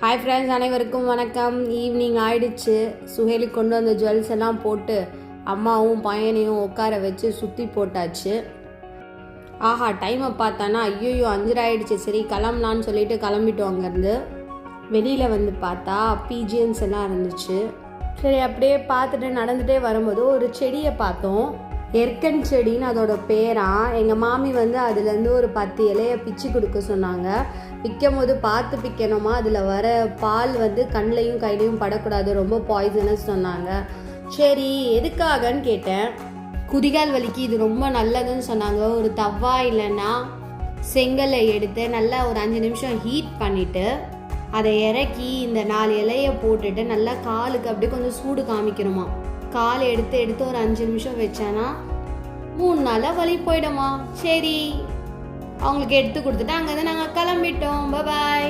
Hi friends, அனைவருக்கும் வணக்கம். Evening ஆயிடுச்சு. சுஹேலுக்கு கொண்டு வந்த ஜுவல்ஸ் எல்லாம் போட்டு அம்மாவும் பையனையும் உட்கார வச்சு சுற்றி போட்டாச்சு. ஆஹா, டைமை பார்த்தானா ஐயோ 5 ஆயிடுச்சு. சரி கிளம்பலான்னு சொல்லிட்டு கிளம்பிட்டோம். அங்கேருந்து வெளியில் வந்து பார்த்தா பிஜிஎன்ஸ் எல்லாம் இருந்துச்சு. சரி அப்படியே பார்த்துட்டு நடந்துகிட்டே வரும்போது ஒரு செடியை பார்த்தோம். எர்க்கன் செடின்னு அதோட பேரான். எங்கள் மாமி வந்து அதுலேருந்து ஒரு 10 இலையை பிச்சு கொடுக்க சொன்னாங்க. பிக்கும் போது பார்த்து பிக்கணுமா, அதில் வர பால் வந்து கண்ணிலையும் கையிலையும் படக்கூடாது, ரொம்ப பாய்சனஸ் சொன்னாங்க. சரி எதுக்காகன்னு கேட்டேன். குதிகால் வலிக்கு இது ரொம்ப நல்லதுன்னு சொன்னாங்க. ஒரு தவா இல்லைன்னா செங்கலை எடுத்து நல்லா ஒரு 5 நிமிஷம் ஹீட் பண்ணிவிட்டு அதை இறக்கி இந்த 4 இலையை போட்டுட்டு நல்லா காலுக்கு அப்படியே கொஞ்சம் சூடு காமிக்கணுமா. கால் எடுத்து ஒரு 5 நிமிஷம் வச்சானா 3 நாளாக வலி போயிடுமா. சரி அவங்களுக்கு எடுத்து கொடுத்துட்டு அங்கேருந்து நாங்கள் கிளம்பிட்டோம். பாய்.